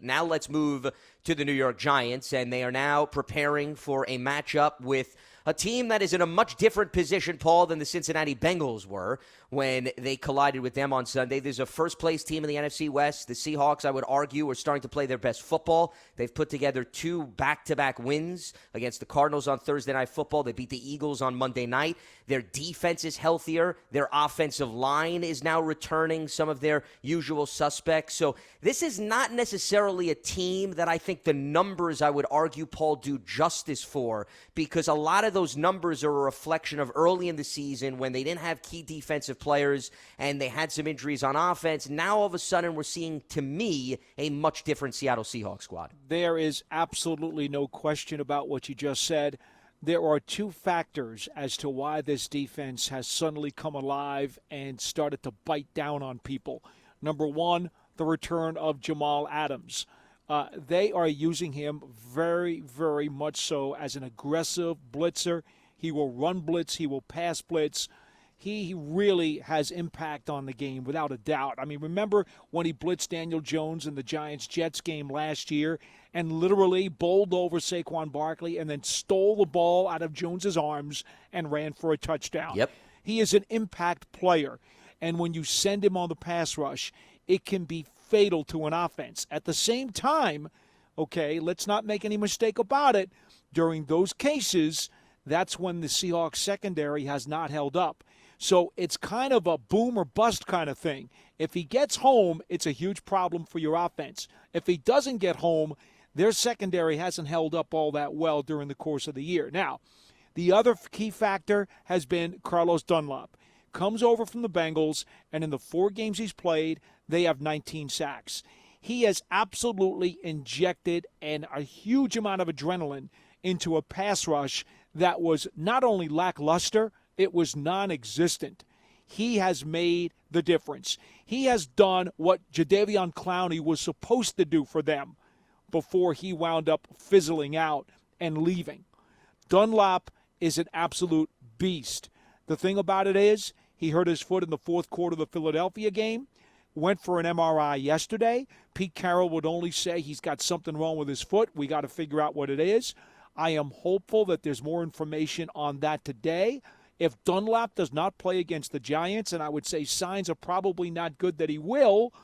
now let's move to the New York Giants, and they are now preparing for a matchup with a team that is in a much different position, Paul, than the Cincinnati Bengals were when they collided with them on Sunday. There's a first-place team in the NFC West. The Seahawks, I would argue, are starting to play their best football. They've put together 2 back-to-back wins against the Cardinals on Thursday Night Football. They beat the Eagles on Monday night. Their defense is healthier. Their offensive line is now returning some of their usual suspects. So this is not necessarily a team that I think the numbers, I would argue, Paul, do justice for, because a lot of those numbers are a reflection of early in the season when they didn't have key defensive players and they had some injuries on offense. Now, all of a sudden, we're seeing, to me, a much different Seattle Seahawks squad. There is absolutely no question about what you just said. There are 2 factors as to why this defense has suddenly come alive and started to bite down on people. Number 1, the return of Jamal Adams. They are using him very, very much so as an aggressive blitzer. He will run blitz. He will pass blitz. He really has impact on the game without a doubt. I mean, remember when he blitzed Daniel Jones in the Giants-Jets game last year and literally bowled over Saquon Barkley and then stole the ball out of Jones's arms and ran for a touchdown? Yep. He is an impact player. And when you send him on the pass rush, it can be fatal to an offense. At the same time, okay, let's not make any mistake about it, during those cases, that's when the Seahawks secondary has not held up. So it's kind of a boom or bust kind of thing. If he gets home, it's a huge problem for your offense. If he doesn't get home, their secondary hasn't held up all that well during the course of the year. Now, the other key factor has been Carlos Dunlap. Comes over from the Bengals, and in the 4 games he's played, they have 19 sacks. He has absolutely injected a huge amount of adrenaline into a pass rush that was not only lackluster, it was non-existent. He has made the difference. He has done what Jadeveon Clowney was supposed to do for them before he wound up fizzling out and leaving. Dunlap is an absolute beast. The thing about it is, he hurt his foot in the 4th quarter of the Philadelphia game, went for an MRI yesterday. Pete Carroll would only say he's got something wrong with his foot. We got to figure out what it is. I am hopeful that there's more information on that today. If Dunlap does not play against the Giants, and I would say signs are probably not good that he will,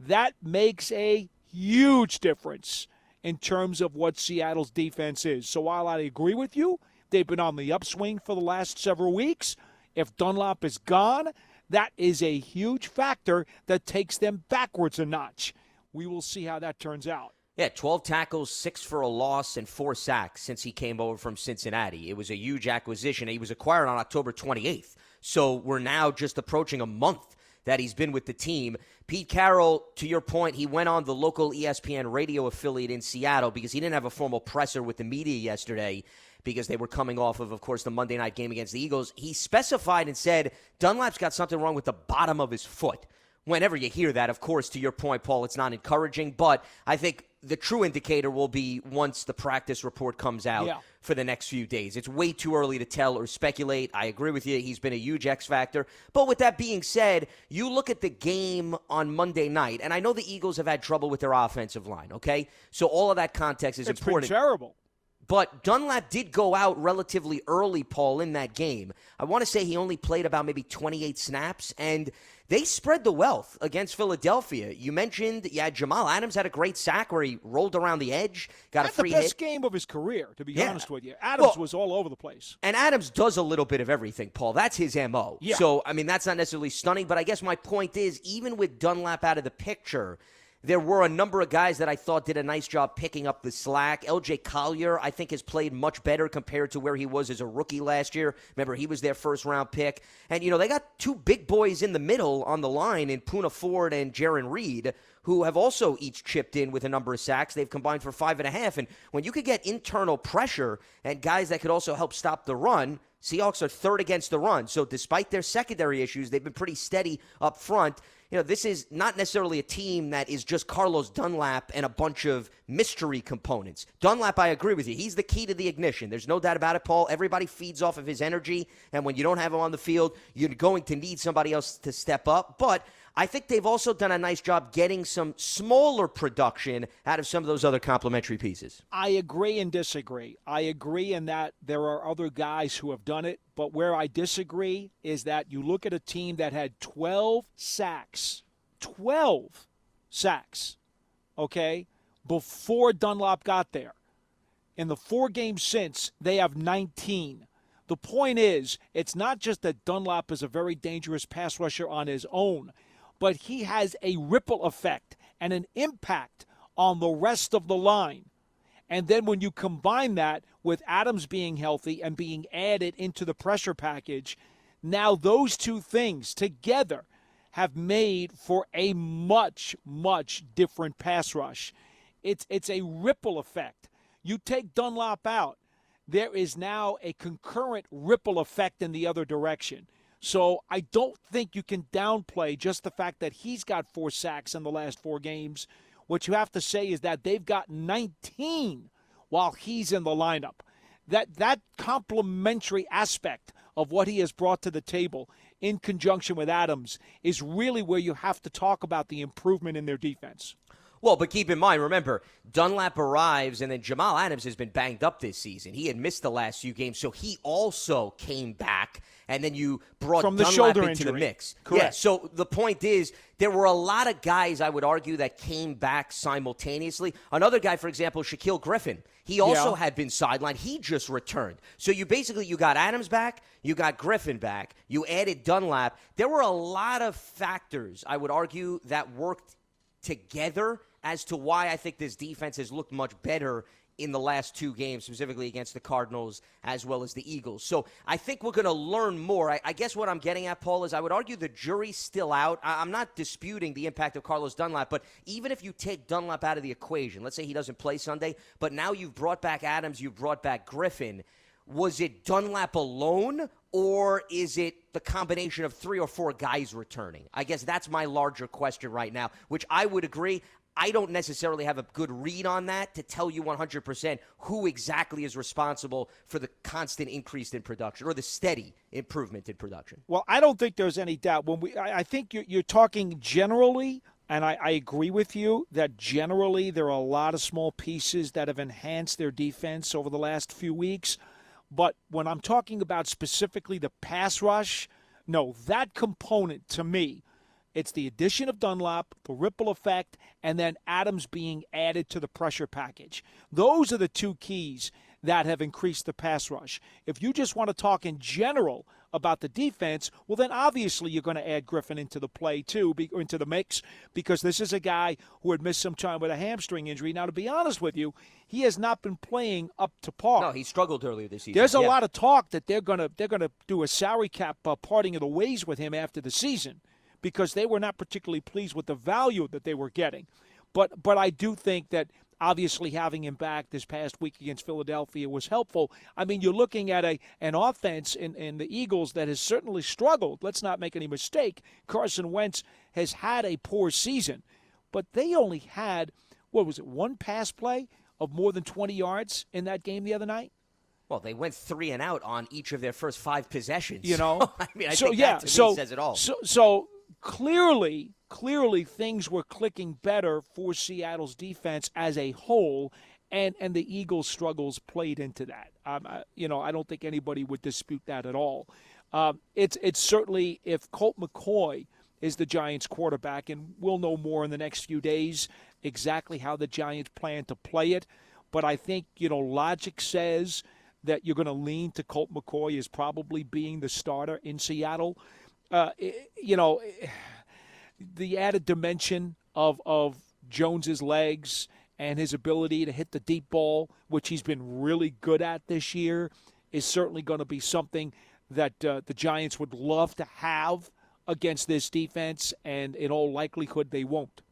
that makes a huge difference in terms of what Seattle's defense is. So while I agree with you, they've been on the upswing for the last several weeks. If Dunlap is gone, that is a huge factor that takes them backwards a notch. We will see how that turns out. Yeah, 12 tackles, 6 for a loss, and 4 sacks since he came over from Cincinnati. It was a huge acquisition. He was acquired on October 28th. So we're now just approaching a month that he's been with the team. Pete Carroll, to your point, he went on the local ESPN radio affiliate in Seattle because he didn't have a formal presser with the media yesterday because they were coming off of course, the Monday night game against the Eagles. He specified and said, Dunlap's got something wrong with the bottom of his foot. Whenever you hear that, of course, to your point, Paul, it's not encouraging, but I think the true indicator will be once the practice report comes out for the next few days. It's way too early to tell or speculate. I agree with you. He's been a huge X factor. But with that being said, you look at the game on Monday night, and I know the Eagles have had trouble with their offensive line, okay? So all of that context is important. It's been terrible. But Dunlap did go out relatively early, Paul, in that game. I want to say he only played about maybe 28 snaps, and they spread the wealth against Philadelphia. You mentioned, Jamal Adams had a great sack where he rolled around the edge, got a free hit. The best game of his career, to be honest with you. Adams was all over the place. And Adams does a little bit of everything, Paul. That's his M.O. Yeah. So, I mean, that's not necessarily stunning, but I guess my point is, even with Dunlap out of the picture, there were a number of guys that I thought did a nice job picking up the slack. L.J. Collier, I think, has played much better compared to where he was as a rookie last year. Remember, he was their first-round pick. And, they got 2 big boys in the middle on the line in Poona Ford and Jaron Reed, who have also each chipped in with a number of sacks. They've combined for 5.5. And when you could get internal pressure and guys that could also help stop the run, Seahawks are 3rd against the run. So despite their secondary issues, they've been pretty steady up front. This is not necessarily a team that is just Carlos Dunlap and a bunch of mystery components. Dunlap, I agree with you. He's the key to the ignition. There's no doubt about it, Paul. Everybody feeds off of his energy, and when you don't have him on the field, you're going to need somebody else to step up. But I think they've also done a nice job getting some smaller production out of some of those other complementary pieces. I agree and disagree. I agree in that there are other guys who have done it, but where I disagree is that you look at a team that had 12 sacks, okay, before Dunlap got there. In the 4 games since, they have 19. The point is, it's not just that Dunlap is a very dangerous pass rusher on his own, but he has a ripple effect and an impact on the rest of the line. And then when you combine that with Adams being healthy and being added into the pressure package, now those two things together have made for a much, much different pass rush. It's a ripple effect. You take Dunlap out, there is now a concurrent ripple effect in the other direction. So I don't think you can downplay just the fact that he's got 4 sacks in the last 4 games. What you have to say is that they've got 19 while he's in the lineup. That complementary aspect of what he has brought to the table in conjunction with Adams is really where you have to talk about the improvement in their defense. Well, but keep in mind, remember, Dunlap arrives, and then Jamal Adams has been banged up this season. He had missed the last few games, so he also came back, and then you brought from the Dunlap shoulder into injury. the mix. Correct. Yeah, so the point is, there were a lot of guys, I would argue, that came back simultaneously. Another guy, for example, Shaquille Griffin. He also had been sidelined. He just returned. So you got Adams back, you got Griffin back, you added Dunlap. There were a lot of factors, I would argue, that worked together as to why I think this defense has looked much better in the last 2 games, specifically against the Cardinals as well as the Eagles. So I think we're going to learn more. I guess what I'm getting at, Paul, is I would argue the jury's still out. I'm not disputing the impact of Carlos Dunlap, but even if you take Dunlap out of the equation, let's say he doesn't play Sunday, but now you've brought back Adams, you've brought back Griffin. Was it Dunlap alone, or is it the combination of 3 or 4 guys returning? I guess that's my larger question right now, which I would agree. I don't necessarily have a good read on that to tell you 100% who exactly is responsible for the constant increase in production or the steady improvement in production. Well, I don't think there's any doubt. I think you're talking generally, and I agree with you that generally there are a lot of small pieces that have enhanced their defense over the last few weeks. But when I'm talking about specifically the pass rush, no, that component to me, it's the addition of Dunlap, the ripple effect, and then Adams being added to the pressure package. Those are the 2 keys that have increased the pass rush. If you just want to talk in general about the defense, well, then obviously you're going to add Griffin into the play too, into the mix, because this is a guy who had missed some time with a hamstring injury. Now, to be honest with you, he has not been playing up to par. No, he struggled earlier this season. There's a lot of talk that they're going to do a salary cap parting of the ways with him after the season, because they were not particularly pleased with the value that they were getting. But I do think that obviously having him back this past week against Philadelphia was helpful. I mean, you're looking at an offense in the Eagles that has certainly struggled. Let's not make any mistake. Carson Wentz has had a poor season, but they only had, 1 pass play of more than 20 yards in that game the other night? Well, they went 3 and out on each of their first 5 possessions. You know? I mean, I think that to me says it all. So clearly things were clicking better for Seattle's defense as a whole, and the Eagles' struggles played into that. I don't think anybody would dispute that at all. It's certainly, if Colt McCoy is the Giants' quarterback, and we'll know more in the next few days exactly how the Giants plan to play it, but I think, logic says that you're going to lean to Colt McCoy as probably being the starter in Seattle. The added dimension of Jones's legs and his ability to hit the deep ball, which he's been really good at this year, is certainly going to be something that the Giants would love to have against this defense, and in all likelihood they won't.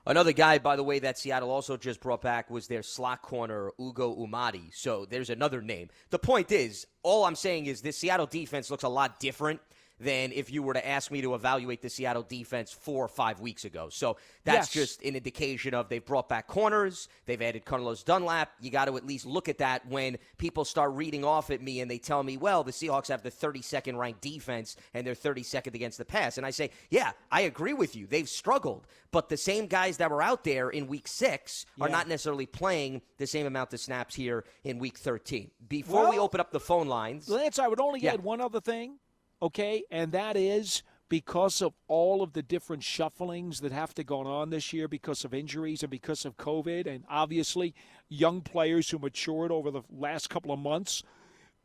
Another guy, by the way, that Seattle also just brought back was their slot corner, Ugo Umadi. So there's another name. The point is, all I'm saying is this Seattle defense looks a lot different than if you were to ask me to evaluate the Seattle defense 4 or 5 weeks ago. So that's just an indication of they've brought back corners, they've added Carlos Dunlap. You got to at least look at that when people start reading off at me and they tell me, well, the Seahawks have the 32nd ranked defense and they're 32nd against the pass. And I say, yeah, I agree with you. They've struggled. But the same guys that were out there in week 6 are not necessarily playing the same amount of snaps here in week 13. Before we open up the phone lines. Lance, I would only add one other thing, okay, and that is because of all of the different shufflings that have to go on this year because of injuries and because of COVID, and obviously young players who matured over the last couple of months,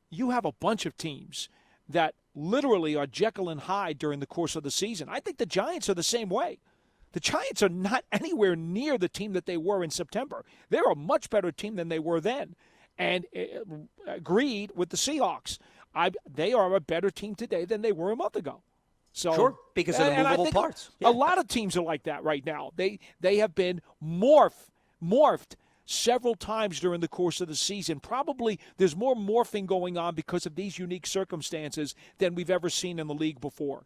you have a bunch of teams that literally are Jekyll and Hyde during the course of the season. I think the Giants are the same way. The Giants are not anywhere near the team that they were in September. They're a much better team than they were then. And agreed with the Seahawks. They are a better team today than they were a month ago. So, sure, because of the movable parts. A lot of teams are like that right now. They have been morphed several times during the course of the season. Probably there's more morphing going on because of these unique circumstances than we've ever seen in the league before.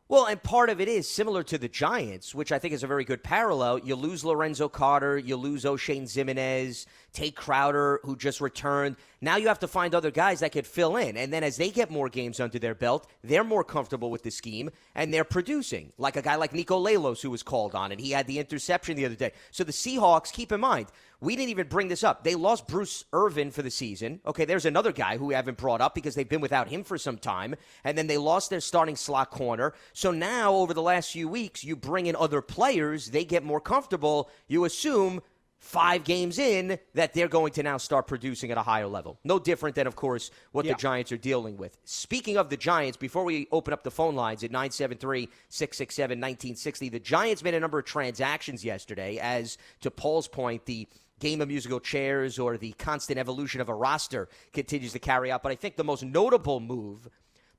Well, and part of it is similar to the Giants, which I think is a very good parallel. You lose Lorenzo Carter, you lose O'Shane Ximenez, Tate Crowder, who just returned. Now you have to find other guys that could fill in. And then as they get more games under their belt, they're more comfortable with the scheme, and they're producing. Like a guy like Nico Lelos, who was called on, and he had the interception the other day. So the Seahawks, keep in mind, we didn't even bring this up. They lost Bruce Irvin for the season. Okay, there's another guy who we haven't brought up because they've been without him for some time. And then they lost their starting slot corner. So now, over the last few weeks, you bring in other players. They get more comfortable. You assume 5 games in that they're going to now start producing at a higher level. No different than, of course, what the Giants are dealing with. Speaking of the Giants, before we open up the phone lines at 973-667-1960, the Giants made a number of transactions yesterday, as to Paul's point, the game of musical chairs or the constant evolution of a roster continues to carry out. But I think the most notable move,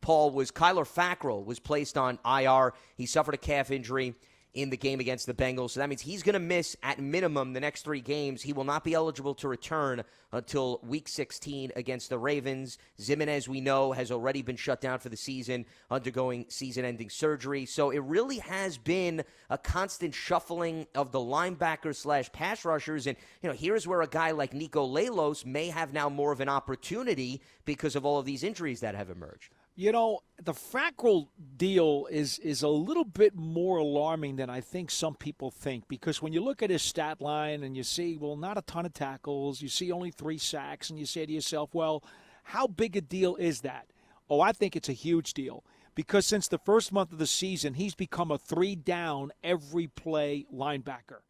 Paul, was Kyler Fackrell was placed on IR. He suffered a calf injury in the game against the Bengals. So that means he's going to miss at minimum the next 3 games. He will not be eligible to return until Week 16 against the Ravens. Ximenez, we know, has already been shut down for the season, undergoing season-ending surgery. So it really has been a constant shuffling of the linebackers/pass rushers. And, here's where a guy like Nico Lelos may have now more of an opportunity because of all of these injuries that have emerged. The Fackrell deal is a little bit more alarming than I think some people think, because when you look at his stat line and you see, well, not a ton of tackles, you see only 3 sacks, and you say to yourself, well, how big a deal is that? Oh, I think it's a huge deal, because since the first month of the season, he's become a 3-down every play linebacker.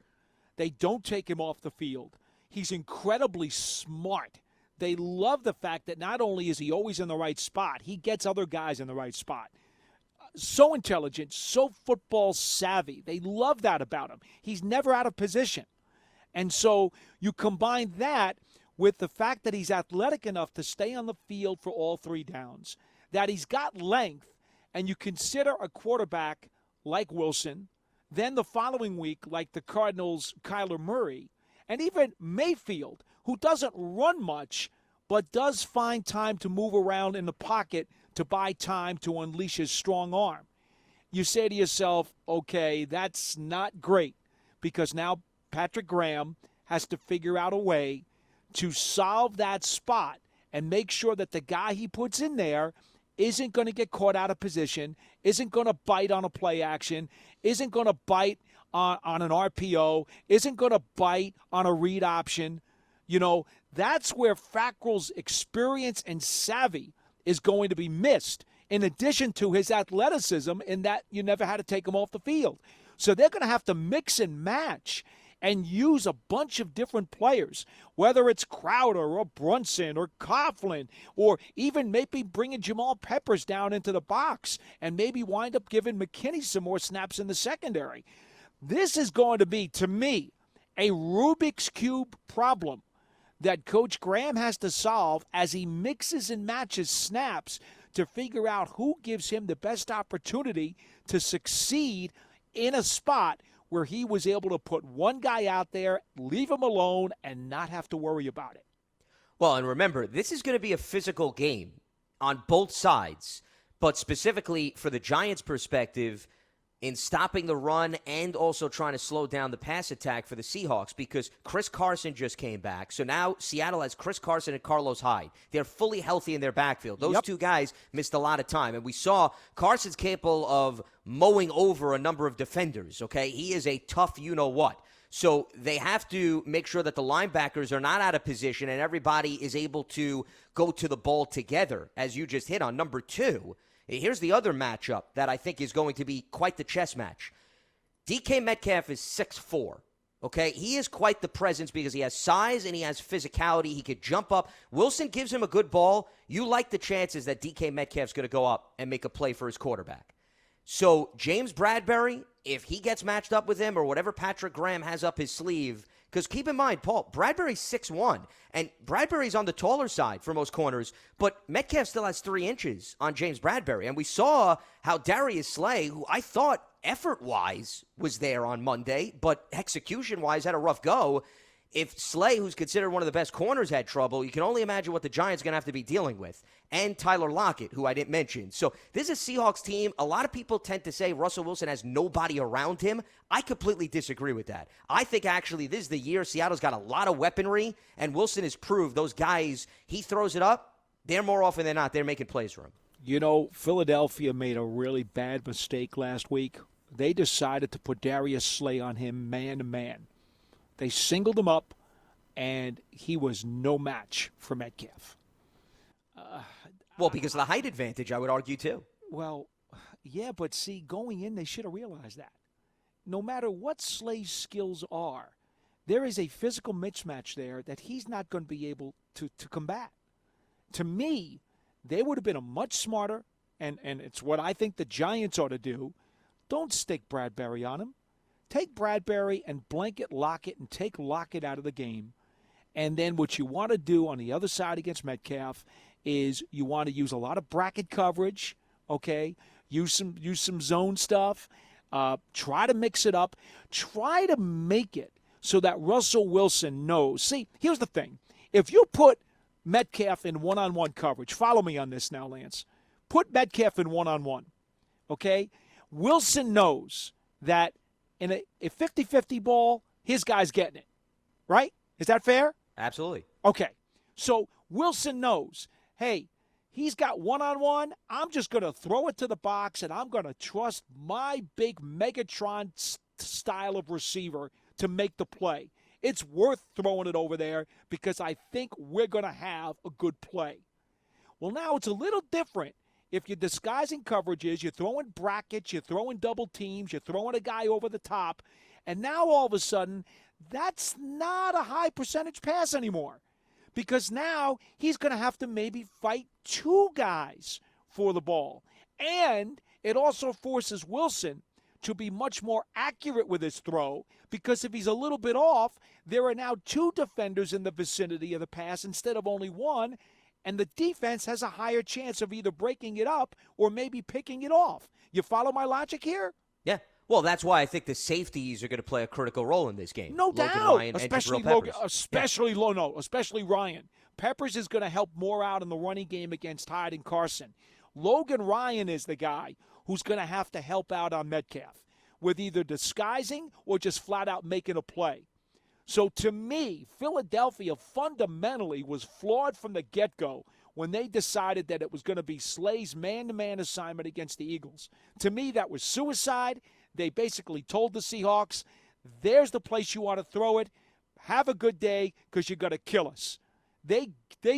They don't take him off the field. He's incredibly smart. They love the fact that not only is he always in the right spot, he gets other guys in the right spot. So intelligent, so football savvy. They love that about him. He's never out of position. And so you combine that with the fact that he's athletic enough to stay on the field for all 3 downs, that he's got length, and you consider a quarterback like Wilson, then the following week like the Cardinals' Kyler Murray, and even Mayfield, who doesn't run much but does find time to move around in the pocket to buy time to unleash his strong arm. You say to yourself, okay, that's not great, because now Patrick Graham has to figure out a way to solve that spot and make sure that the guy he puts in there isn't going to get caught out of position, isn't going to bite on a play action, isn't going to bite on an RPO, isn't going to bite on a read option. That's where Fackrell's experience and savvy is going to be missed, in addition to his athleticism in that you never had to take him off the field. So they're going to have to mix and match and use a bunch of different players, whether it's Crowder or Brunson or Coughlin, or even maybe bringing Jamal Peppers down into the box and maybe wind up giving McKinney some more snaps in the secondary. This is going to be, to me, a Rubik's Cube problem that Coach Graham has to solve as he mixes and matches snaps to figure out who gives him the best opportunity to succeed in a spot where he was able to put one guy out there, leave him alone, and not have to worry about it. Well, and remember, this is going to be a physical game on both sides. But specifically for the Giants' perspective, in stopping the run and also trying to slow down the pass attack for the Seahawks, because Chris Carson just came back. So now Seattle has Chris Carson and Carlos Hyde. They're fully healthy in their backfield. Those two guys missed a lot of time. And we saw Carson's capable of mowing over a number of defenders, okay? He is a tough you-know-what. So they have to make sure that the linebackers are not out of position and everybody is able to go to the ball together, as you just hit on. Number two, here's the other matchup that I think is going to be quite the chess match. DK Metcalf is 6'4", okay? He is quite the presence because he has size and he has physicality. He could jump up. Wilson gives him a good ball. You like the chances that DK Metcalf's going to go up and make a play for his quarterback. So James Bradbury, if he gets matched up with him or whatever Patrick Graham has up his sleeve, because keep in mind, Paul, Bradbury's 6'1", and Bradbury's on the taller side for most corners, but Metcalf still has 3 inches on James Bradbury. And we saw how Darius Slay, who I thought effort-wise was there on Monday, but execution-wise had a rough go. If Slay, who's considered one of the best corners, had trouble, you can only imagine what the Giants are going to have to be dealing with. And Tyler Lockett, who I didn't mention. So this is a Seahawks team. A lot of people tend to say Russell Wilson has nobody around him. I completely disagree with that. I think actually this is the year Seattle's got a lot of weaponry, and Wilson has proved those guys, he throws it up, they're more often than not, they're making plays for him. You know, Philadelphia made a really bad mistake last week. They decided to put Darius Slay on him man-to-man. They singled him up, and he was no match for Metcalf. Well, because of the height advantage, I would argue, too. Well, yeah, but see, going in, they should have realized that. No matter what Slay's skills are, there is a physical mismatch there that he's not going to be able to combat. To me, they would have been a much smarter, and it's what I think the Giants ought to do. Don't stick Bradbury on him. Take Bradbury and blanket Lockett and take Lockett out of the game. And then what you want to do on the other side against Metcalf is you want to use a lot of bracket coverage, okay? Use some zone stuff. Try to mix it up. Try to make it so that Russell Wilson knows. See, here's the thing. If you put Metcalf in one-on-one coverage, follow me on this now, Lance. Put Metcalf in one-on-one, okay? Wilson knows that in a 50-50 ball, his guy's getting it, right? Is that fair? Absolutely. Okay. So Wilson knows, hey, he's got one-on-one. I'm just going to throw it to the box, and I'm going to trust my big Megatron style of receiver to make the play. It's worth throwing it over there because I think we're going to have a good play. Well, now it's a little different. If you're disguising coverages, you're throwing brackets, you're throwing double teams, you're throwing a guy over the top, and now all of a sudden, that's not a high percentage pass anymore because now he's going to have to maybe fight 2 guys for the ball. And it also forces Wilson to be much more accurate with his throw because if he's a little bit off, there are now 2 defenders in the vicinity of the pass instead of only 1. And the defense has a higher chance of either breaking it up or maybe picking it off. You follow my logic here? Yeah. Well, that's why I think the safeties are going to play a critical role in this game. No Logan doubt. Ryan especially and Logan, especially Ryan. Peppers is going to help more out in the running game against Hyde and Carson. Logan Ryan is the guy who's going to have to help out on Metcalf with either disguising or just flat out making a play. So to me, Philadelphia fundamentally was flawed from the get-go when they decided that it was going to be Slay's man-to-man assignment against the Eagles. To me, that was suicide. They basically told the Seahawks, there's the place you want to throw it. Have a good day because you're going to kill us. They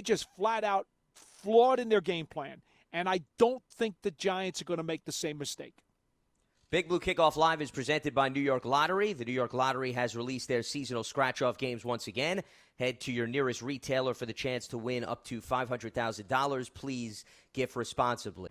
just flat out flawed in their game plan, and I don't think the Giants are going to make the same mistake. Big Blue Kickoff Live is presented by New York Lottery. The New York Lottery has released their seasonal scratch-off games once again. Head to your nearest retailer for the chance to win up to $500,000. Please gift responsibly.